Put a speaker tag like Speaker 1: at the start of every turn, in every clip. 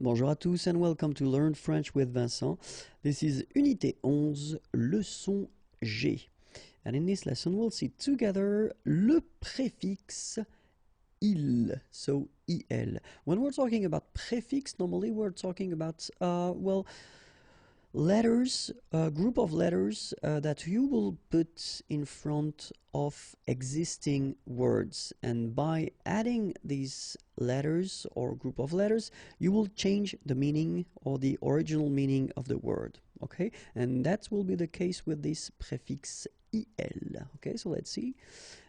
Speaker 1: Bonjour à tous and welcome to Learn French with Vincent. This is Unité 11, leçon G. And in this lesson we'll see together le préfixe il, so il. When we're talking about prefix, normally we're talking about, letters, a group of letters that you will put in front of existing words, and by adding these letters or group of letters you will change the meaning or the original meaning of the word, okay? And that will be the case with this prefix il. Okay, so let's see.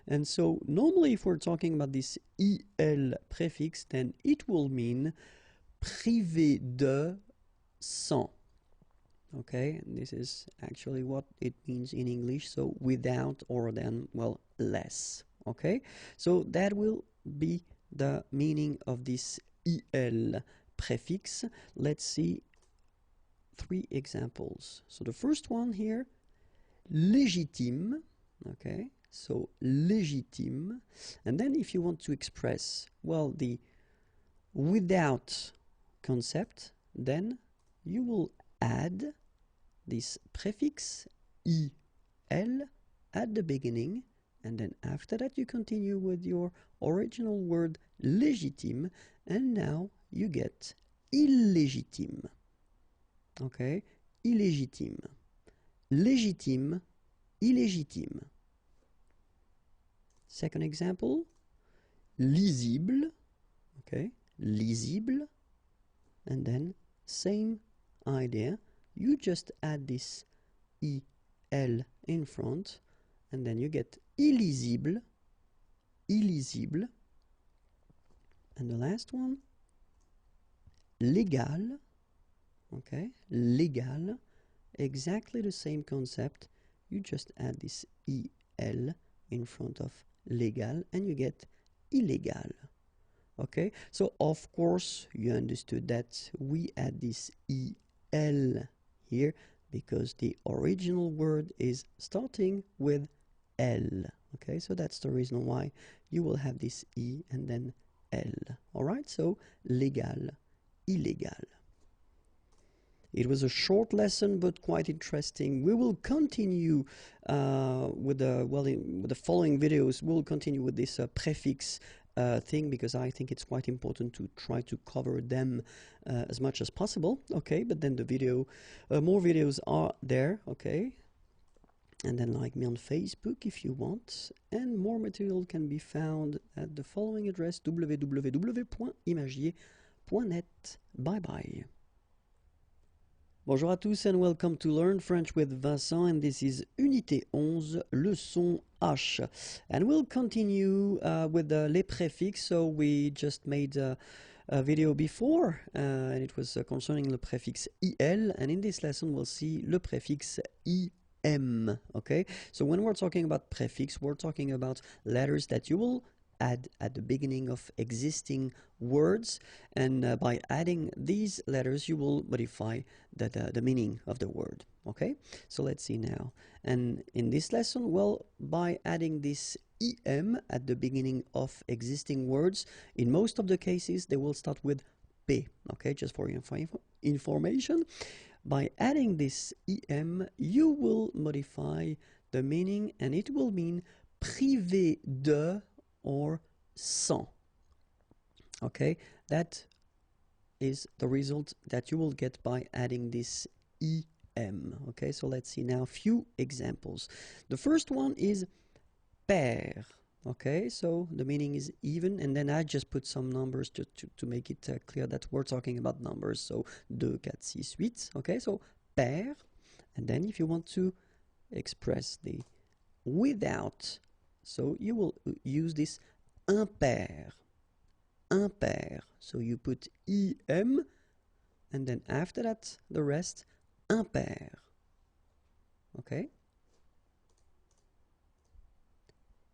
Speaker 1: And so normally if we're talking about this il prefix, then it will mean privé de, sans. Okay, and this is actually what it means in English, so without or then, well, less. Okay, so that will be the meaning of this il prefix. Let's see three examples. So the first one here, légitime. Okay, so légitime. And then if you want to express, well, the without concept, then you will add this prefix il at the beginning, and then after that you continue with your original word légitime, and now you get illégitime. Okay, illégitime, légitime, illégitime. Second example, lisible. Okay, lisible, and then same idea, you just add this il in front, and then you get illisible, illisible. And the last one, légal. Okay, légal, exactly the same concept, you just add this il in front of légal and you get illégal. Okay, so of course you understood that we add this il here because the original word is starting with L. Okay, so that's the reason why you will have this I and then L. Alright, so légal, illégal. It was a short lesson but quite interesting. We will continue with the following videos. We'll continue with this prefix thing, because I think it's quite important to try to cover them as much as possible. Okay, but then the video, more videos are there. Okay, and then like me on Facebook if you want, and more material can be found at the following address, www.imagier.net. Bye bye. Bonjour à tous and welcome to Learn French with Vincent, and this is Unité 11, leçon H. And we'll continue with the les préfixes. So we just made a video before, and it was concerning le préfixe il, and in this lesson we'll see le préfixe im. Okay, so when we're talking about prefix, we're talking about letters that you will add at the beginning of existing words, and by adding these letters you will modify the meaning of the word. Okay, so let's see now. And in this lesson, well, by adding this im at the beginning of existing words, in most of the cases they will start with p. Okay, just for your information, by adding this im you will modify the meaning, and it will mean privé de or sans. Okay, that is the result that you will get by adding this im. Okay, so let's see now a few examples. The first one is pair. Okay, so the meaning is even, and then I just put some numbers to make it clear that we're talking about numbers. So 2, 4, 6, 8. Okay, so pair, and then if you want to express the without, so you will use this impair, impair. So you put im, and then after that the rest impair. Okay.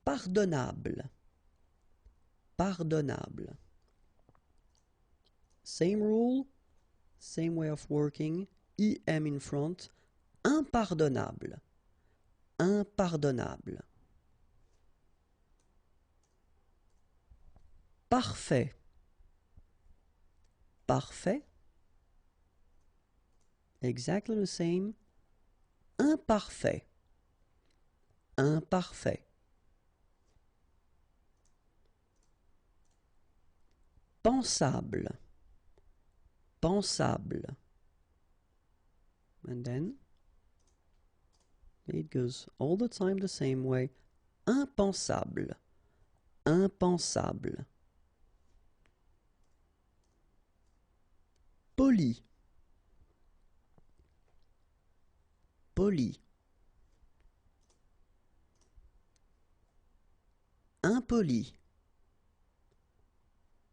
Speaker 1: Pardonnable, pardonnable. Same rule, same way of working. Im in front. Impardonnable, impardonnable. Parfait, parfait. exactly the same. Imparfait. Imparfait. Pensable. Pensable. And then it goes all the time the same way. Impensable. Impensable. Poli. Poli. Impoli.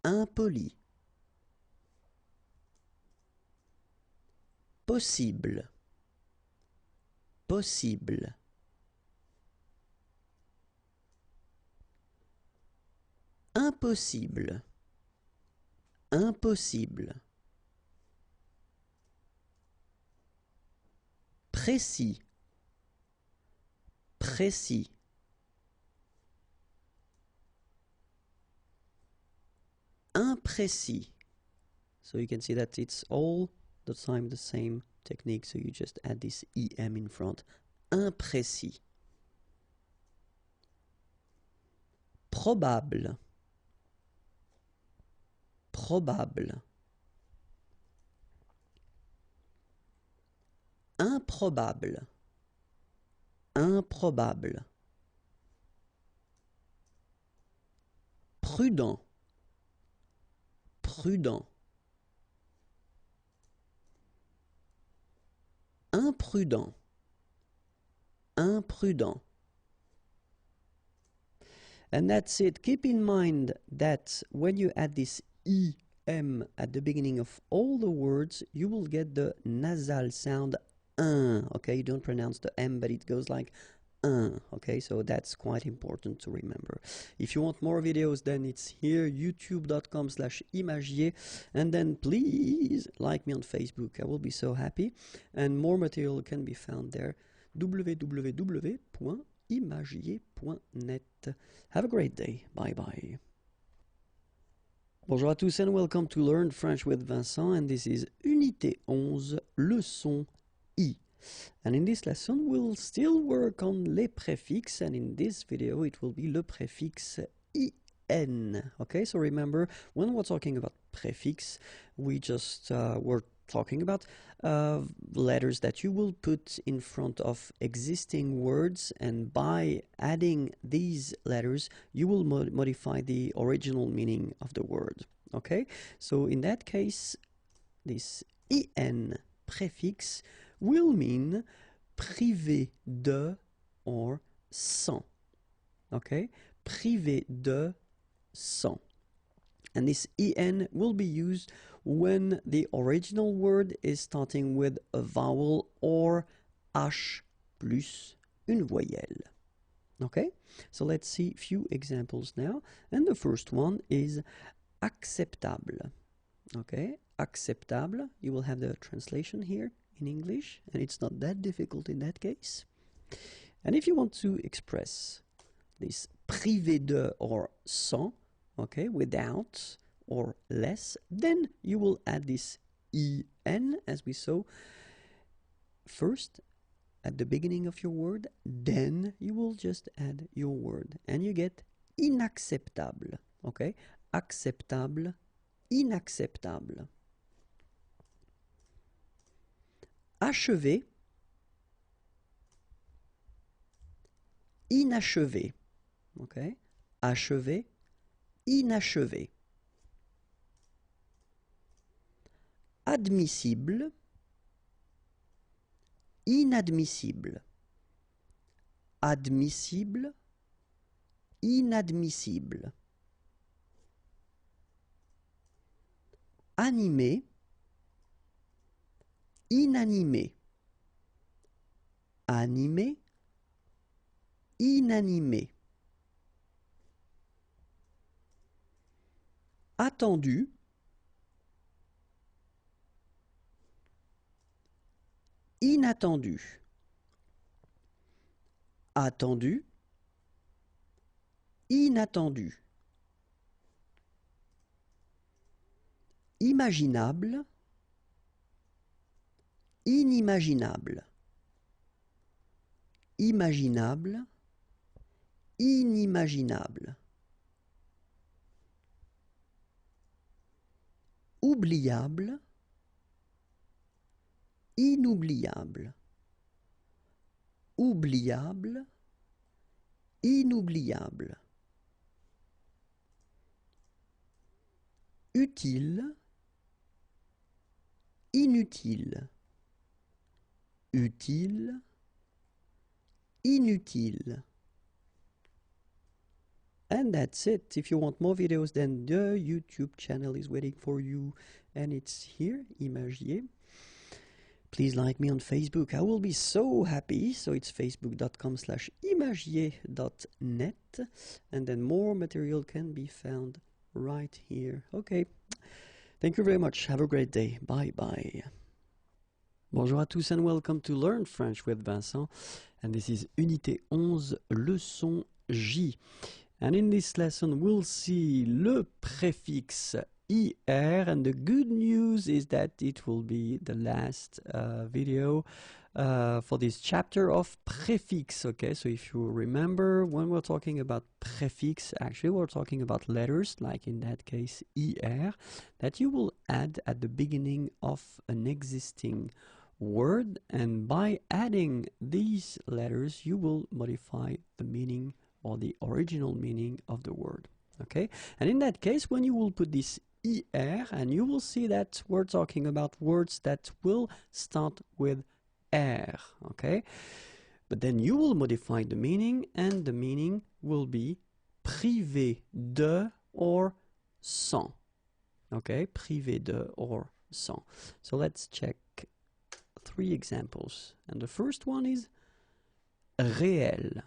Speaker 1: Impoli. Possible. Possible. Impossible. Impossible. Précis. Précis. Imprécis. So you can see that it's all the time the same technique, so you just add this EM in front. Imprécis. Probable. Probable. Improbable. Improbable. Prudent. Prudent. Imprudent. Imprudent. And that's it. Keep in mind that when you add this EM at the beginning of all the words, you will get the nasal sound okay? You don't pronounce the M, but it goes like okay? So that's quite important to remember. If you want more videos, then it's here, youtube.com/imagier, and then please like me on Facebook. I will be so happy. And more material can be found there, www.imagier.net. Have a great day. Bye bye. Bonjour à tous and welcome to Learn French with Vincent, and this is Unité 11, leçon I. And in this lesson we'll still work on les préfixes, and in this video it will be le préfixe IN. Okay, so remember, when we're talking about prefix, we just were talking about letters that you will put in front of existing words, and by adding these letters you will modify the original meaning of the word. Okay, so in that case this IN prefix will mean privé de or sans. Okay, privé de, sans. And this EN will be used when the original word is starting with a vowel or H plus une voyelle. Okay, so let's see a few examples now. And the first one is acceptable. Okay, acceptable. You will have the translation here in English, and it's not that difficult in that case. And if you want to express this privé de or sans, okay, without or less, then you will add this EN as we saw first at the beginning of your word, then you will just add your word and you get inacceptable. Okay, acceptable, inacceptable. Achevé, inachevé. Okay, achevé, inachevé. Admissible, inadmissible. Admissible, inadmissible. Animé, inanimé. Animé, inanimé. Attendu, inattendu. Attendu, inattendu. Imaginable, inimaginable, imaginable, inimaginable, oubliable, inoubliable, oubliable, inoubliable, utile, inutile, utile, inutile. And that's it. If you want more videos, then the YouTube channel is waiting for you, and it's here, Imagier. Please like me on Facebook. I will be so happy. So it's facebook.com/imagier.net, and then more material can be found right here. Okay. Thank you very much. Have a great day. Bye bye. Bonjour à tous and welcome to Learn French with Vincent. And this is Unité 11, leçon J. And in this lesson, we'll see le préfixe IR, and the good news is that it will be the last video for this chapter of prefix. Okay, so if you remember, when we're talking about prefix, actually we're talking about letters, like in that case IR, that you will add at the beginning of an existing word, and by adding these letters, you will modify the meaning or the original meaning of the word. Okay, and in that case, when you will put this IR, and you will see that we're talking about words that will start with R, okay, but then you will modify the meaning, and the meaning will be privé de or sans. Okay, privé de or sans. So let's check 3 examples, and the first one is réel.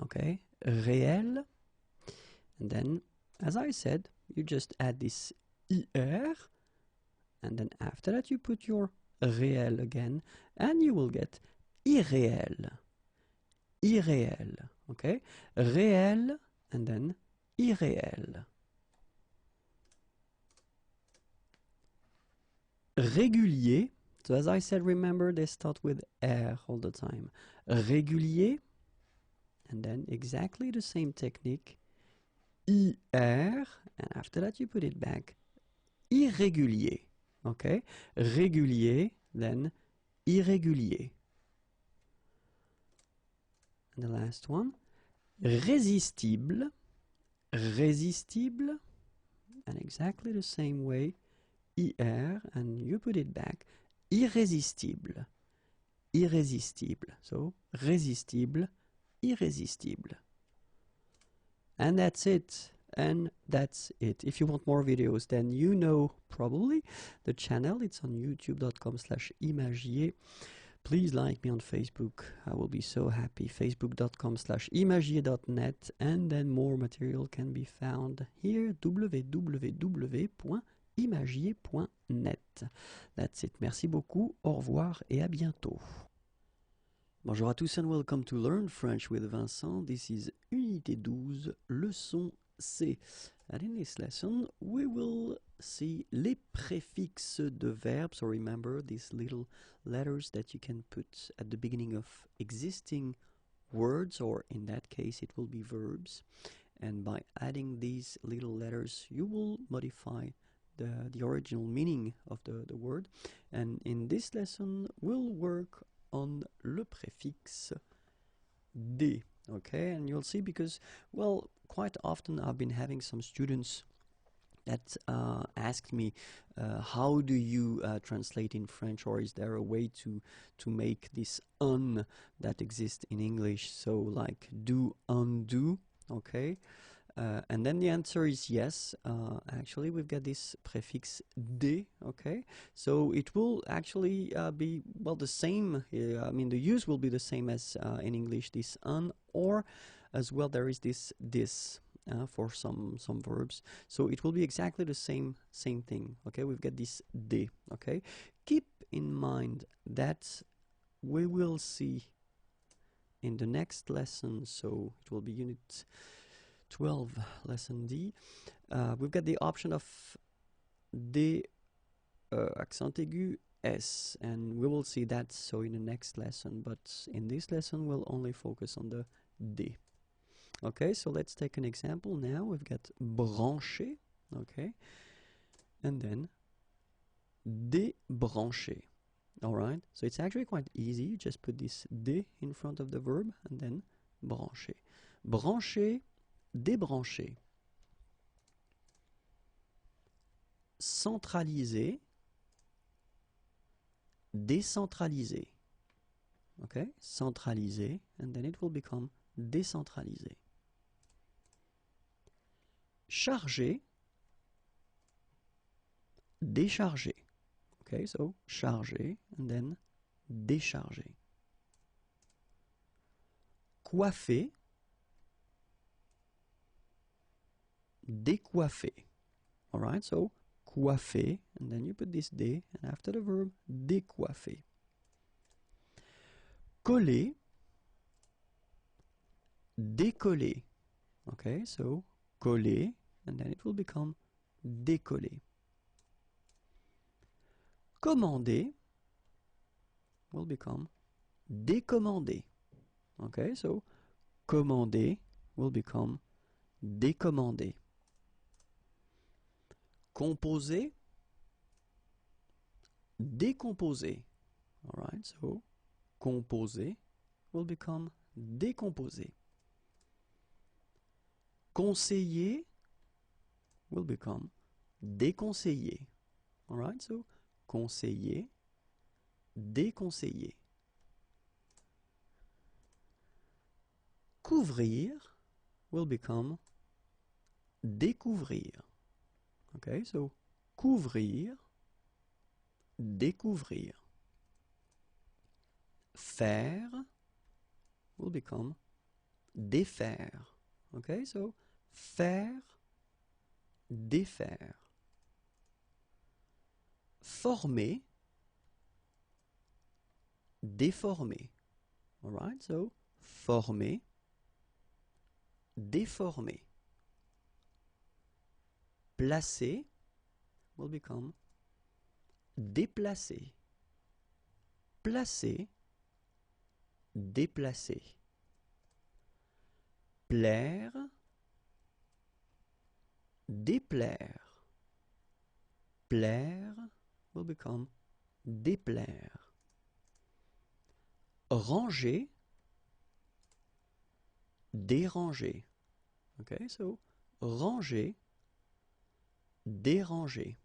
Speaker 1: Okay, réel, and then, as I said, you just add this IR, and then after that you put your réel again, and you will get irréel. Irréel, okay? Réel, and then irréel. Régulier, so as I said, remember they start with R all the time. Régulier, and then exactly the same technique, IR, and after that you put it back, irrégulier, okay? Régulier, then irrégulier. And the last one, résistible, résistible, and exactly the same way, IR, and you put it back, irrésistible, irrésistible. So, résistible, irrésistible. And that's it. And that's it. If you want more videos, then you know probably the channel. It's on youtube.com/imagier. Please like me on Facebook. I will be so happy. facebook.com/imagier.net. And then more material can be found here, www.imagier.net. That's it. Merci beaucoup. Au revoir et à bientôt. Bonjour à tous and welcome to Learn French with Vincent. This is Unité 12, leçon C. And in this lesson, we will see les préfixes de verbs. So remember these little letters that you can put at the beginning of existing words, or in that case, it will be verbs. And by adding these little letters, you will modify the original meaning of the word. And in this lesson, we'll work on le préfixe D, okay? And you'll see, because, well, quite often I've been having some students that asked me, how do you translate in French, or is there a way to make this un that exists in English, so like do, undo, okay? And then the answer is yes. Actually, we've got this prefix D, okay? So it will actually be, well, the same. I mean, the use will be the same as in English, this un, or as well there is this for some verbs. So it will be exactly the same thing, okay? We've got this D, okay? Keep in mind that we will see in the next lesson, so it will be unit 12, lesson D. We've got the option of D accent aigu S, and we will see that so in the next lesson, but in this lesson we'll only focus on the D. Okay, so let's take an example now. We've got brancher, okay, and then débrancher. All right, so it's actually quite easy. You just put this D in front of the verb and then brancher. Brancher, débrancher. Centraliser, décentraliser. Okay, centraliser, and then it will become décentraliser. Charger, décharger. Okay, so charger and then décharger. Coiffer, décoiffer. All right, so coiffer, and then you put this D, and after the verb, décoiffer. Coller, décoller. Okay, so coller, and then it will become décoller. Commander will become décommander. Okay, so commander will become décommander. Composer, décomposer. All right, so composer will become décomposer. Conseiller will become déconseiller. All right, so conseiller, déconseiller. Couvrir will become découvrir. Okay, so couvrir, découvrir. Faire will become défaire. Okay, so faire, défaire. Former, déformer. All right, so former, déformer. Placer will become déplacer. Placer, déplacer. Plaire, déplaire. Plaire will become déplaire. Ranger, déranger. Okay, so ranger, déranger.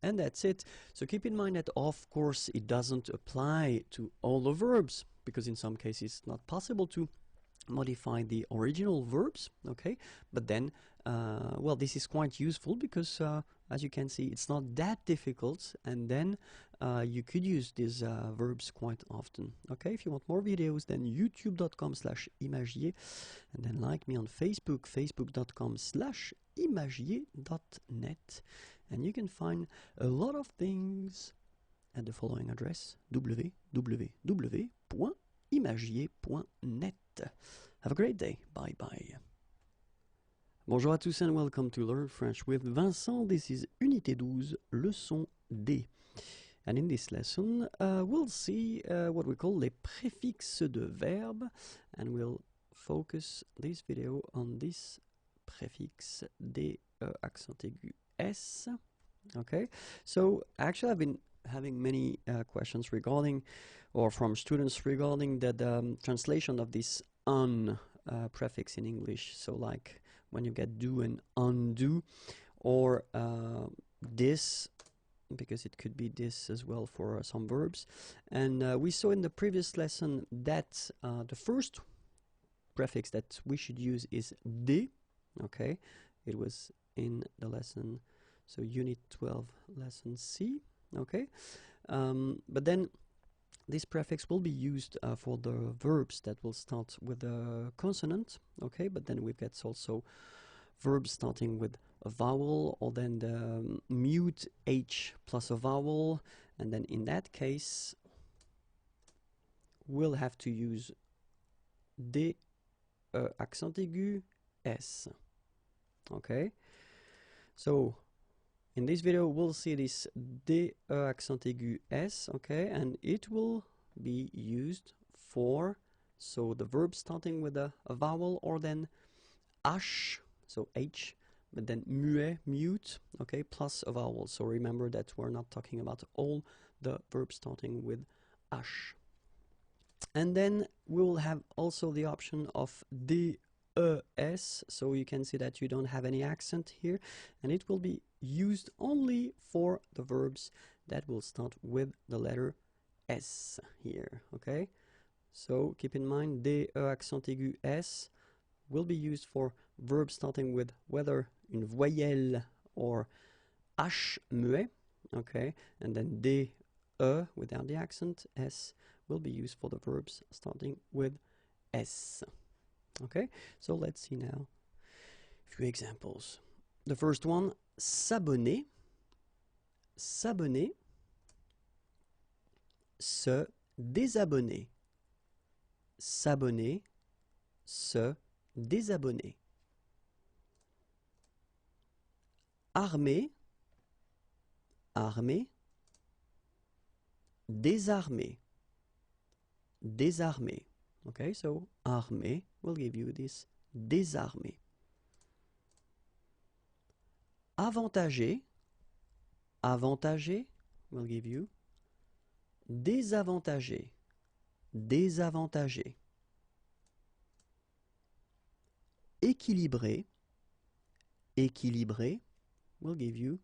Speaker 1: And that's it. So keep in mind that of course it doesn't apply to all the verbs, because in some cases it's not possible to modify the original verbs, okay, but then well, this is quite useful because as you can see, it's not that difficult, and then you could use these verbs quite often. Okay, if you want more videos, then youtube.com/imagier, and then like me on Facebook, facebook.com/imagier.net, and you can find a lot of things at the following address: www.imagier.net. Have a great day. Bye bye. Bonjour à tous and welcome to Learn French with Vincent. This is Unité 12, leçon D. And in this lesson, we'll see what we call les préfixes de verbe, and we'll focus this video on this prefix D, accent aigu S. Okay, so actually I've been having many questions regarding, or from students regarding the translation of this un prefix in English. So like when you get do and undo, or this, because it could be this as well for some verbs. And we saw in the previous lesson that the first prefix that we should use is de. Okay, it was in the lesson, so unit 12, lesson C. Okay, but then this prefix will be used for the verbs that will start with a consonant. Okay, but then we've got also verbs starting with a vowel, or then the mute H plus a vowel, and then in that case we'll have to use D, accent aigu S. Okay, so In this video, we'll see this D, E accent aigu S, okay, and it will be used for, so the verb starting with a vowel, or then H, so H, but then muet, mute, okay, plus a vowel. So remember that we're not talking about all the verbs starting with H. And then we will have also the option of DES, so you can see that you don't have any accent here, and it will be used only for the verbs that will start with the letter S here, okay? So keep in mind, DE accent aigu S will be used for verbs starting with whether une voyelle or H muet, okay? And then DE without the accent, S, will be used for the verbs starting with S. Okay, so let's see now a few examples. The first one, s'abonner, s'abonner, se désabonner, s'abonner, se désabonner. Armer, armer, désarmer, désarmer. Okay, so armer will give you this désarmer. Avantager, avantager will give you désavantager, désavantager. Équilibrer, équilibrer will give you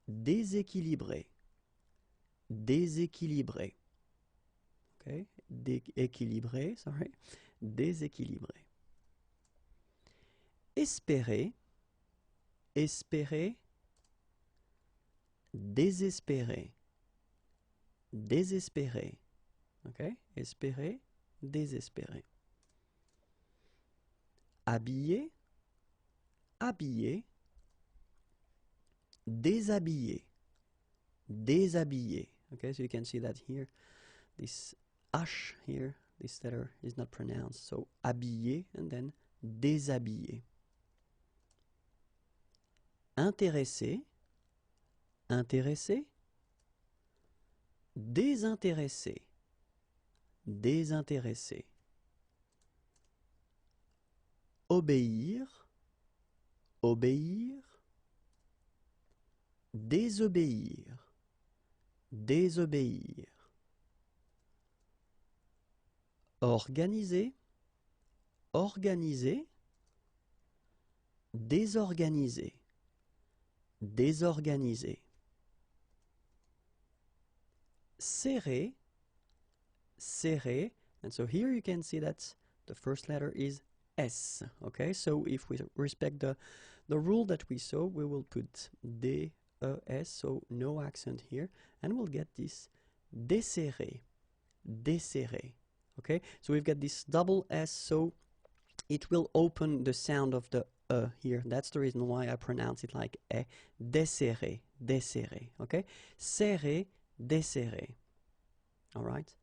Speaker 1: déséquilibré, déséquilibré. Okay, équilibré, sorry, déséquilibré. Espérer, espérer, désespérer, désespérer. Okay, espérer, désespérer. Habiller, habiller, déshabiller, déshabiller. Okay, so you can see that here, this H here, this letter is not pronounced, so habiller and then déshabiller. Intéresser, intéresser, désintéresser, désintéresser. Obéir, obéir, désobéir, désobéir. Organiser, organiser, désorganiser, désorganiser. Serrer, serrer, and so here you can see that the first letter is S, okay? So if we respect the rule that we saw, we will put D, E, S, so no accent here, and we'll get this desserrer, desserrer. Okay, so we've got this double S, so it will open the sound of the here. That's the reason why I pronounce it like E. Desserrer, desserrer. Okay, serrer, desserrer. All right,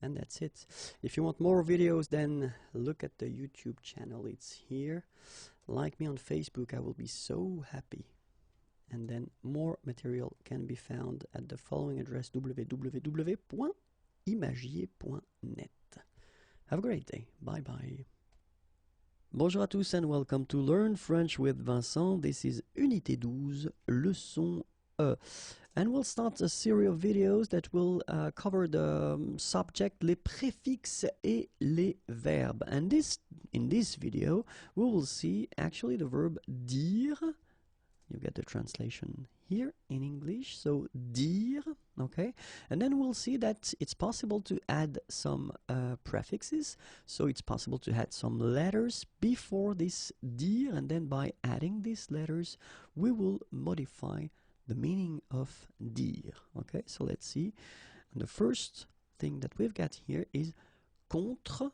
Speaker 1: and that's it. If you want more videos, then look at the YouTube channel. It's here. Like me on Facebook, I will be so happy. And then more material can be found at the following address: www.imagier.net. Have a great day. Bye bye. Bonjour à tous and welcome to Learn French with Vincent. This is Unité 12, leçon E. And we'll start a series of videos that will cover the subject, les préfixes et les verbes. And in this video, we will see actually the verb dire. You get the translation here in English, so dire, okay? And then we'll see that it's possible to add some prefixes, so it's possible to add some letters before this dire, and then by adding these letters, we will modify the meaning of dire, okay? So let's see. And the first thing that we've got here is contre,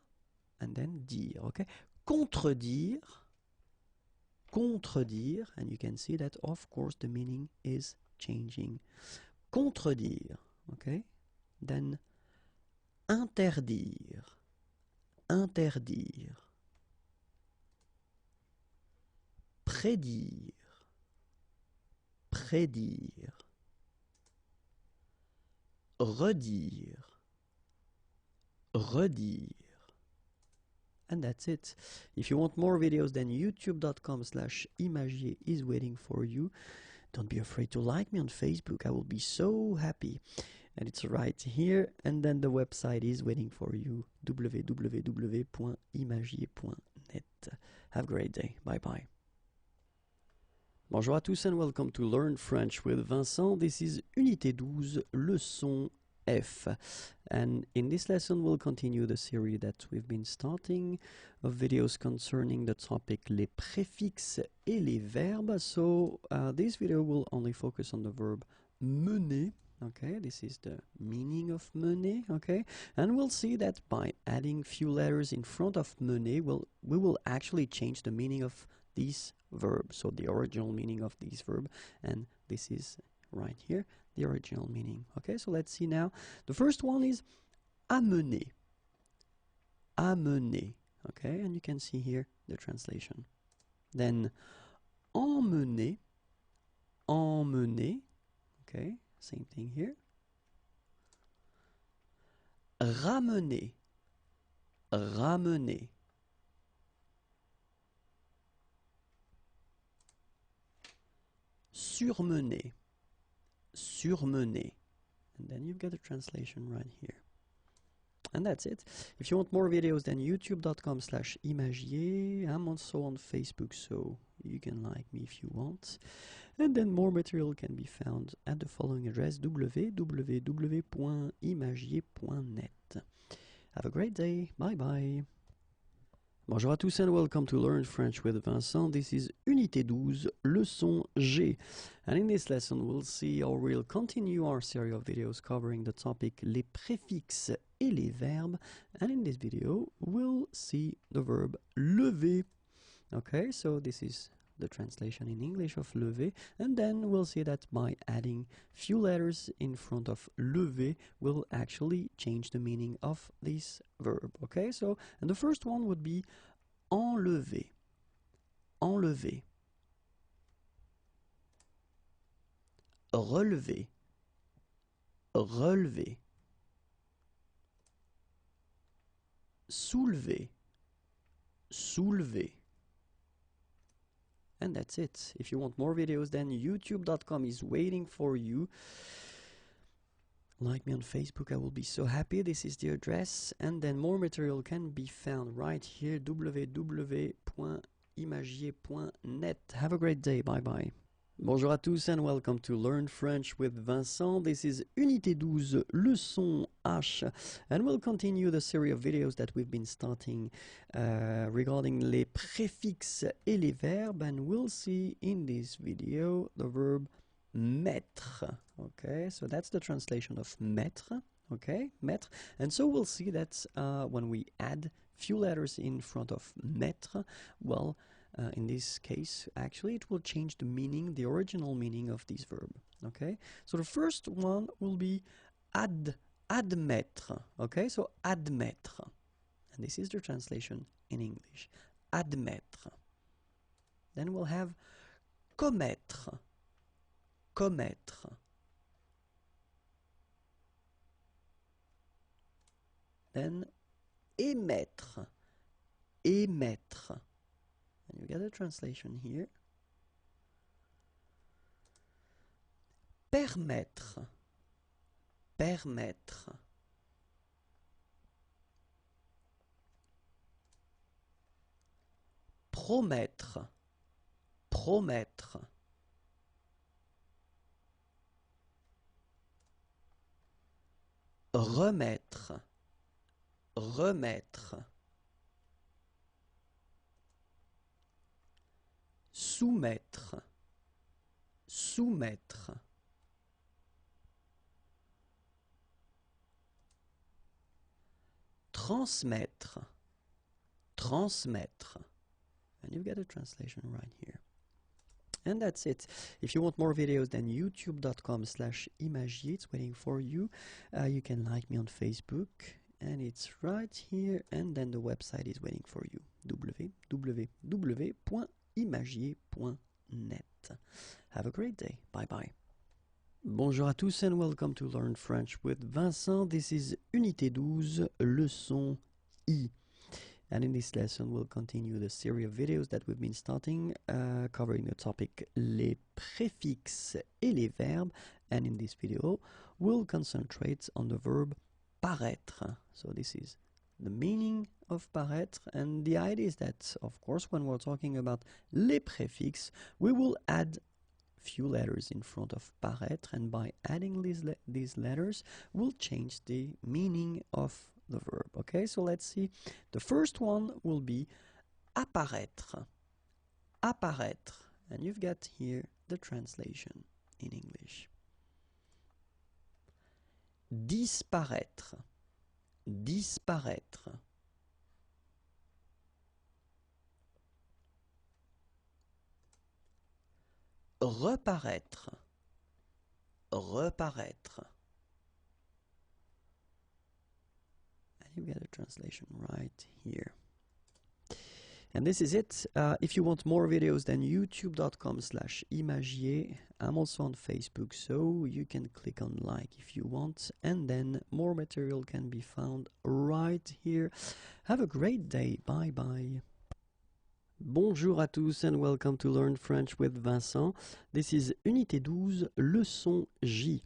Speaker 1: and then dire, okay? Contredire, contredire, and you can see that of course the meaning is changing. Contredire, okay? Then interdire, interdire. Prédire, prédire, redire, redire. And that's it. If you want more videos, then youtube.com/imagier is waiting for you. Don't be afraid to like me on Facebook. I will be so happy. And it's right here. And then the website is waiting for you, www.imagier.net. Have a great day. Bye-bye. Bonjour à tous and welcome to Learn French with Vincent. This is Unité 12, leçon F. And in this lesson, we'll continue the series that we've been starting of videos concerning the topic les préfixes et les verbes. So this video will only focus on the verb mener. Okay, this is the meaning of mener. Okay, and we'll see that by adding few letters in front of mener, we will actually change the meaning of this verb. So the original meaning of this verb, and this is right here, the original meaning. Okay, so let's see now. The first one is amener. Amener. Okay, and you can see here the translation. Then emmener. Emmener. Okay, same thing here. Ramener. Ramener. Surmener. Surmener. And then you've got the translation right here. And that's it. If you want more videos, then youtube.com/imagier. I'm also on Facebook, so you can like me if you want. And then more material can be found at the following address, www.imagier.net. Have a great day. Bye-bye. Bonjour à tous and welcome to Learn French with Vincent. This is Unité 12, leçon G. And in this lesson, we'll see or we'll continue our series of videos covering the topic les préfixes et les verbes. And in this video, we'll see the verb lever. Okay, so this is the translation in English of lever, and then we'll see that by adding few letters in front of lever will actually change the meaning of this verb. Okay, so and the first one would be enlever. Enlever. Relever. Relever. Soulever. Soulever. And that's it. If you want more videos, then youtube.com is waiting for you. Like me on Facebook, I will be so happy. This is the address. And then more material can be found right here, www.imagier.net. Have a great day. Bye-bye. Bonjour à tous and welcome to Learn French with Vincent. This is Unité 12, leçon H. And we'll continue the series of videos that we've been starting regarding les préfixes et les verbes. And we'll see in this video the verb mettre. Okay, so that's the translation of mettre. Okay, mettre. And so we'll see that when we add few letters in front of mettre, well, in this case, actually, it will change the meaning, the original meaning of this verb. Okay, so the first one will be admettre. Okay, so admettre, and this is the translation in English. Admettre. Then we'll have commettre. Commettre. Then émettre. Émettre. And you get a translation here. Permettre. Permettre. Promettre. Promettre. Remettre. Remettre. Soumettre. Soumettre. Transmettre. Transmettre. And you've got a translation right here. And that's it. If you want more videos, then youtube.com/imagier. It's waiting for you. You can like me on Facebook. And it's right here. And then the website is waiting for you. www.imagier.net. Have a great day. Bye-bye. Bonjour à tous and welcome to Learn French with Vincent. This is Unité 12, leçon I. And in this lesson, we'll continue the series of videos that we've been starting, covering the topic les préfixes et les verbes. And in this video, we'll concentrate on the verb paraître. So this is the meaning of paraître. And the idea is that, of course, when we're talking about les préfixes, we will add few letters in front of paraître. And by adding these letters, we'll change the meaning of the verb. Okay, so let's see. The first one will be apparaître. Apparaître. And you've got here the translation in English. Disparaître. Disparaître. Reparaître. Reparaître. You get a translation right here. And this is it. If you want more videos, then youtube.com/imagier. I'm also on Facebook, so you can click on like if you want, and then more material can be found right here. Have a great day. Bye bye. Bonjour à tous and welcome to Learn French with Vincent. This is Unité 12, leçon J.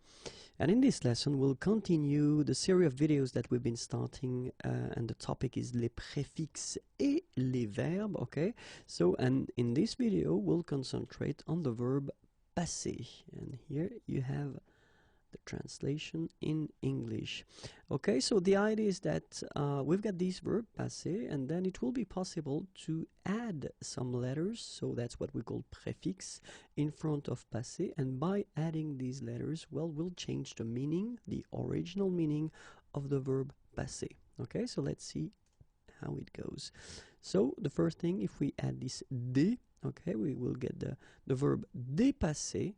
Speaker 1: And in this lesson, we'll continue the series of videos that we've been starting, and the topic is les préfixes et les verbes, okay? So, and in this video, we'll concentrate on the verb passer. And here you have the translation in English. Okay, so the idea is that we've got this verb passer, and then it will be possible to add some letters, so that's what we call prefix, in front of passer, and by adding these letters, well, we'll change the meaning, the original meaning of the verb passer. Okay, so let's see how it goes. So the first thing, if we add this dé, okay, we will get the verb dépasser,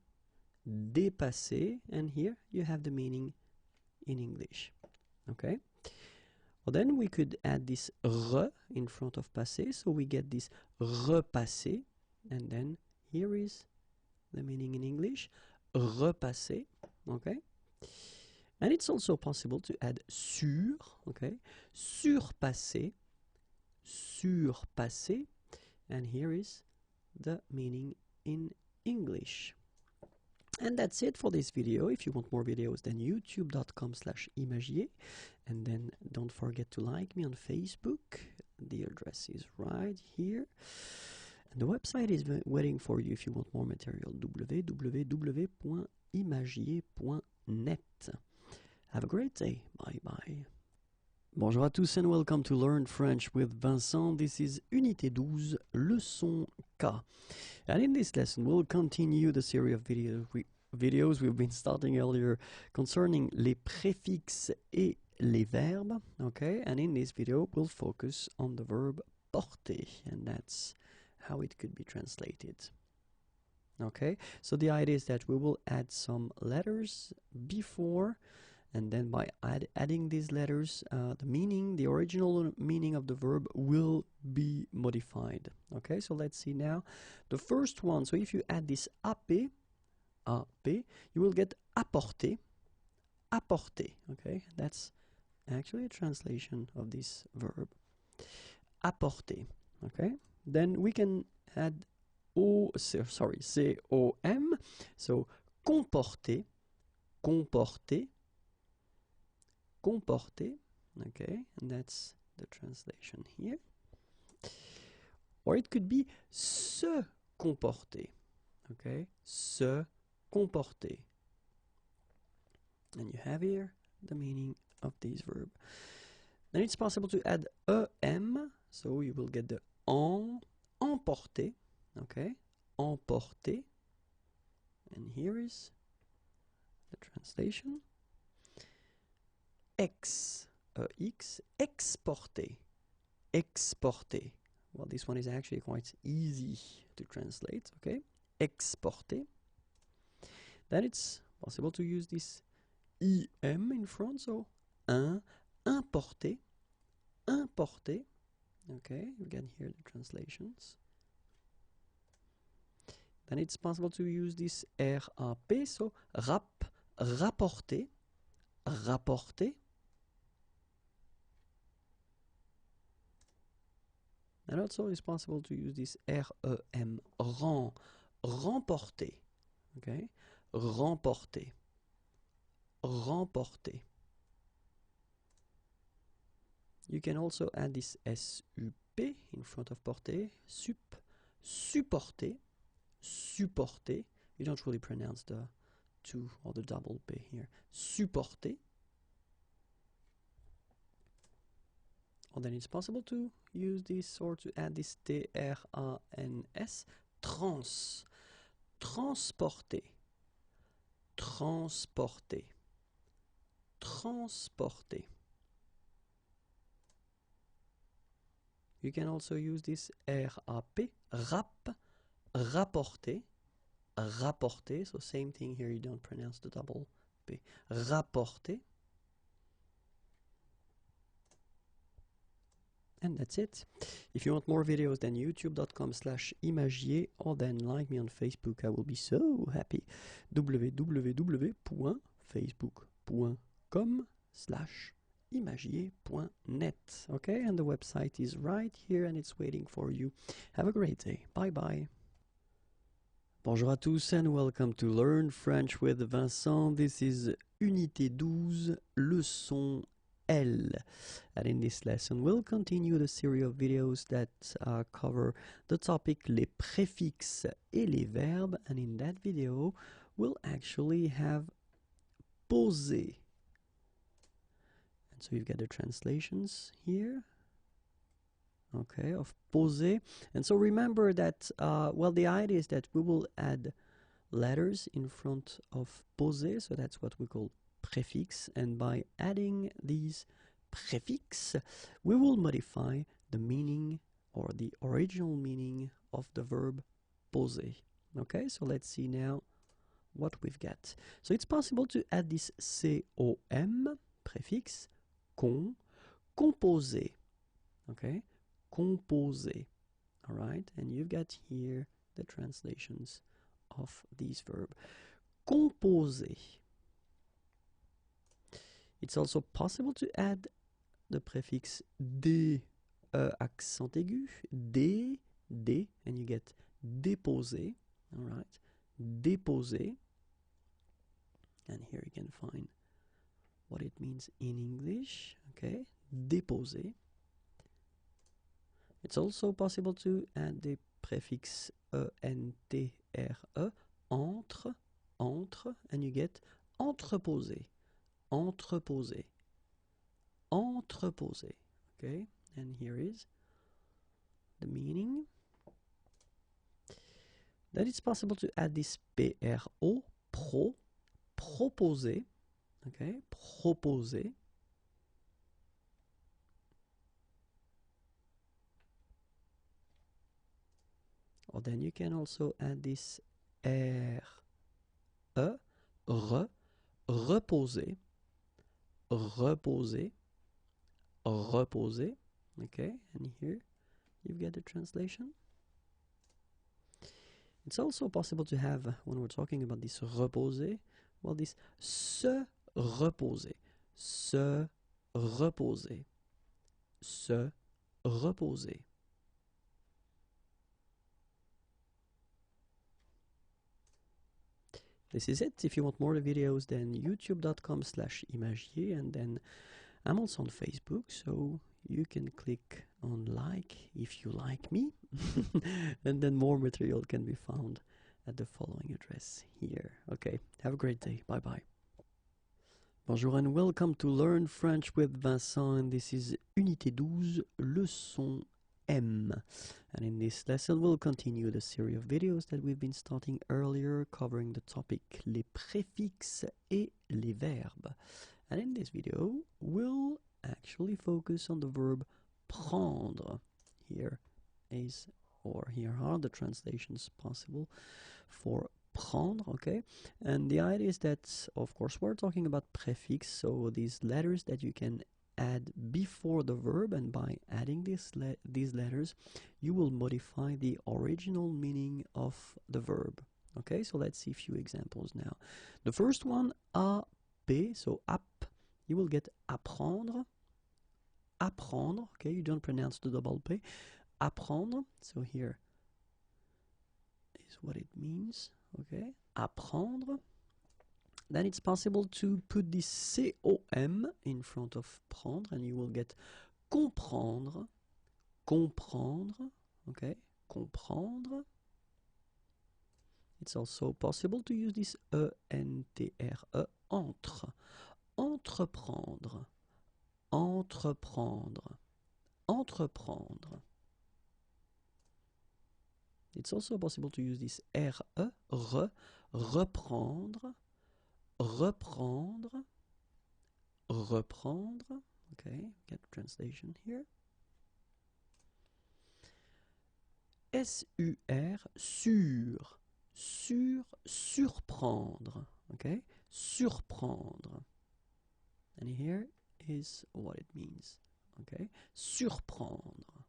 Speaker 1: dépasser, and here you have the meaning in English. Okay, well, then we could add this re in front of passer, so we get this repasser, and then here is the meaning in English, repasser. Okay, and it's also possible to add sur, okay, surpasser, surpasser, and here is the meaning in English. And that's it for this video. If you want more videos, then youtube.com/imagier. And then don't forget to like me on Facebook. The address is right here. And the website is waiting for you if you want more material. www.imagier.net. Have a great day. Bye-bye. Bonjour à tous and welcome to Learn French with Vincent. This is Unité 12, leçon K. And in this lesson, we'll continue the series of videos we've been starting earlier concerning les préfixes et les verbes. Okay, and in this video, we'll focus on the verb porter, and that's how it could be translated. Okay, so the idea is that we will add some letters before, and then by adding these letters, the original meaning of the verb will be modified. Okay, so let's see now. The first one, so if you add this ap, you will get apporter, apporter. Okay, that's actually a translation of this verb, apporter. Okay, then we can add C-O-M, so comporter, comporter, comporter, okay, and that's the translation here. Or it could be se comporter, okay, se comporter. And you have here the meaning of this verb. Then it's possible to add em, so you will get the emporter, okay, emporter. And here is the translation. Exporter, exporter. Well, this one is actually quite easy to translate, okay? Exporter. Then it's possible to use this im in front, so importer, importer. Okay, you get here the translations. then it's possible to use this RAP, so rapporter, rapporter. And also it's possible to use this REM, remporter, okay? Remporter, remporter. You can also add this SUP in front of porter, supporter, supporter. You don't really pronounce the two or the double P here. Supporter. Or then it's possible to use this or to add this TRANS, transporter, transporter, transporter. You can also use this RAP, rapporter, rapporter. So same thing here, you don't pronounce the double P. Rapporter. And that's it. If you want more videos, then youtube.com/imagier, or then like me on Facebook. I will be so happy. www.facebook.com/imagier.net. Okay, and the website is right here and it's waiting for you. Have a great day. Bye bye. Bonjour à tous and welcome to Learn French with Vincent. This is Unité 12, leçon L. And in this lesson, we'll continue the series of videos that cover the topic les préfixes et les verbes. And in that video, we'll actually have poser. And so you've got the translations here. Okay, of poser. And so remember that, well, the idea is that we will add letters in front of poser. So that's what we call prefix, and by adding these prefixes, we will modify the meaning or the original meaning of the verb poser. Okay, so let's see now what we've got. So it's possible to add this com prefix, composer. Okay, composer. All right, and you've got here the translations of these verbs. Composer. It's also possible to add the prefix d, accent aigu, d, and you get déposer, all right, déposer. And here you can find what it means in English, okay, déposer. It's also possible to add the prefix entre, entre, and you get entreposer. Entreposer, entreposer. Okay, and here is the meaning. Then it's possible to add this pro, proposer. Okay, proposer. Or then you can also add this reposer. Reposer, reposer. Okay, and here you've got the translation. It's also possible to have, when we're talking about this reposer, well, this se reposer, se reposer, se reposer. This is it. If you want more videos, then youtube.com/imagier, and then I'm also on Facebook, so you can click on like if you like me, and then more material can be found at the following address here. Okay, have a great day. Bye bye. Bonjour and welcome to Learn French with Vincent, and this is Unité 12, leçon M. And in this lesson, we'll continue the series of videos that we've been starting earlier, covering the topic les préfixes et les verbes. And in this video, we'll actually focus on the verb prendre. Here are the translations possible for prendre, okay? And the idea is that, of course, we're talking about prefix, so these letters that you can add before the verb, and by adding these letters, you will modify the original meaning of the verb. Okay, so let's see a few examples now. The first one, ap, so ap, you will get apprendre, apprendre, okay, you don't pronounce the double P, apprendre, so here is what it means, okay, apprendre. Then it's possible to put this com in front of prendre, and you will get comprendre, comprendre, okay, comprendre. It's also possible to use this entre, entre, entreprendre, entreprendre, entreprendre. It's also possible to use this reprendre, reprendre, reprendre. Okay, get the translation here. Sur, surprendre, okay, surprendre. And here is what it means, okay, surprendre.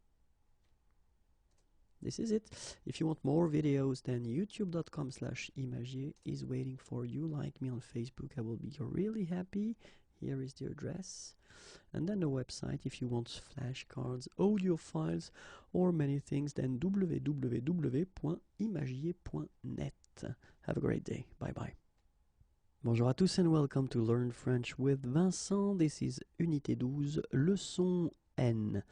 Speaker 1: This is it. If you want more videos, then youtube.com/imagier is waiting for you. Like me on Facebook, I will be really happy. Here is the address. And then the website, if you want flashcards, audio files, or many things, then www.imagier.net. Have a great day. Bye-bye. Bonjour à tous and welcome to Learn French with Vincent. This is Unité 12, leçon N.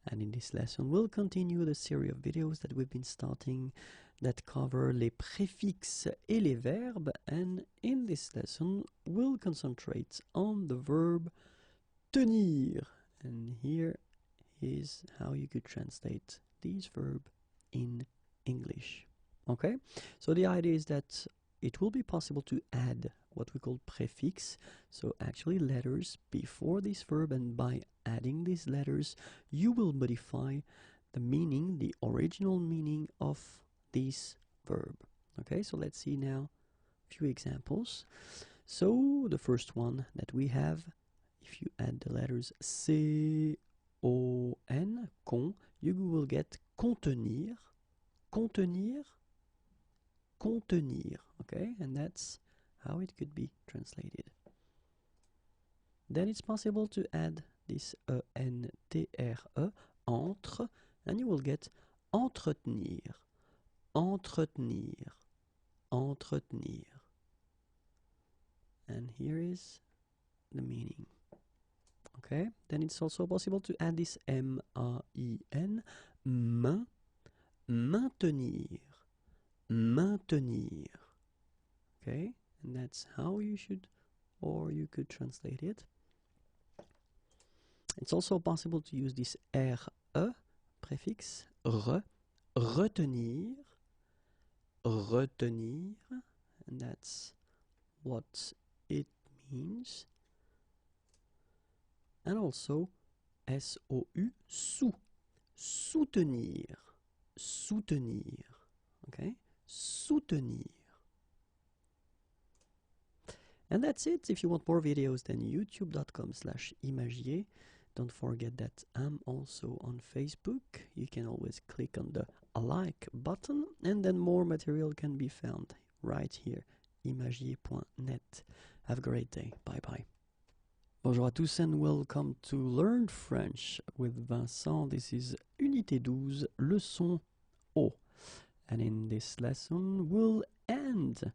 Speaker 1: And in this lesson, we'll continue the series of videos that we've been starting that cover les préfixes et les verbes. And in this lesson, we'll concentrate on the verb tenir. And here is how you could translate this verb in English. Okay? So the idea is that it will be possible to add what we call prefix, so actually letters before this verb, and by adding these letters, you will modify the meaning, the original meaning of this verb. Okay, so let's see now a few examples. So the first one that we have, if you add the letters C-O-N, con, you will get contenir, contenir, contenir, okay, and that's how it could be translated. Then it's possible to add this E-N-T-R-E, entre, and you will get entretenir, entretenir, entretenir. And here is the meaning. Okay, then it's also possible to add this M-A-I-N, main, maintenir, maintenir. Okay, and that's how you should, or you could translate it. It's also possible to use this R-E prefix, retenir, retenir, and that's what it means. And also S-O-U, soutenir, soutenir, okay, soutenir. And that's it. If you want more videos, then youtube.com/imagier. Don't forget that I'm also on Facebook. You can always click on the like button, and then more material can be found right here, imagier.net. Have a great day. Bye-bye. Bonjour à tous and welcome to Learn French with Vincent. This is Unité 12, leçon O. And in this lesson, we'll end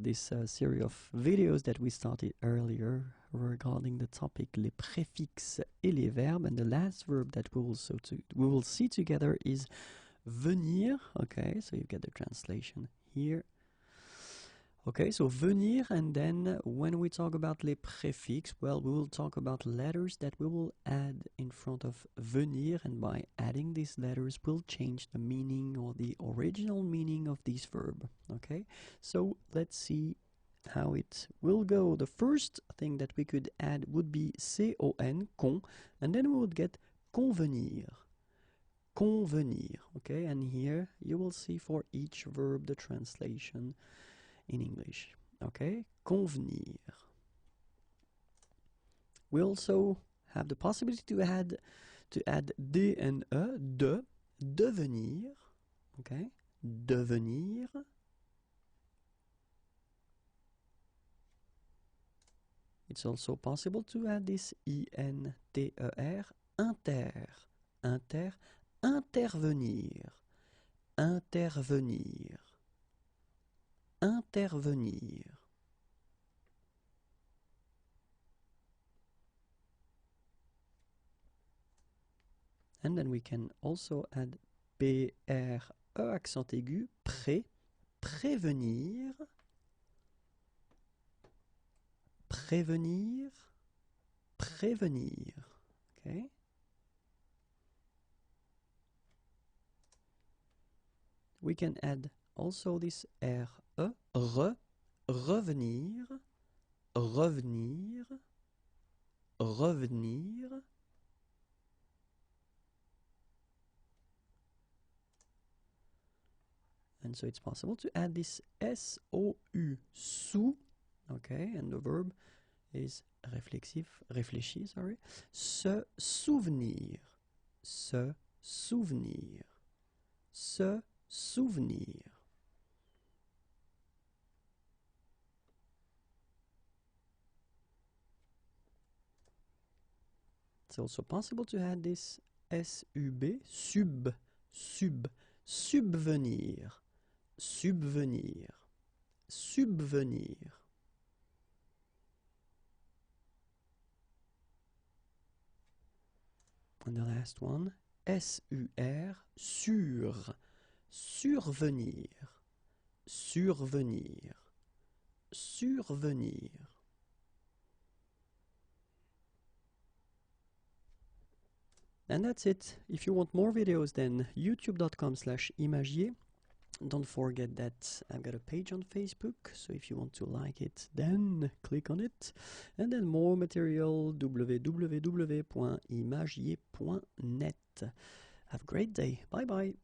Speaker 1: this series of videos that we started earlier regarding the topic les préfixes et les verbes, and the last verb that we will see together is venir. Okay, so you get the translation here. Okay, so venir, and then when we talk about les préfixes, well, we will talk about letters that we will add in front of venir, and by adding these letters, we'll change the meaning or the original meaning of this verb. Okay, so let's see how it will go. The first thing that we could add would be con, con, and then we would get convenir, convenir. Okay, and here you will see for each verb the translation in English. Okay, convenir. We also have the possibility to add D and E, de, devenir, okay? Devenir. It's also possible to add this I-N-T-E-R, inter, inter, intervenir, intervenir, intervenir. And then we can also add P-R-E accent aigu, pré, prévenir, prévenir, prévenir. Okay? We can add also this R-E, revenir, revenir, revenir. And so it's possible to add this S-O-U, sous, okay, and the verb is réfléchir, sorry, se souvenir, se souvenir, se souvenir. It's also possible to add this S-U-B, subvenir, subvenir, subvenir. And the last one, S-U-R, survenir, survenir, survenir. And that's it. If you want more videos, then youtube.com/imagier. Don't forget that I've got a page on Facebook, so if you want to like it, then click on it. And then more material, www.imagier.net. Have a great day. Bye bye.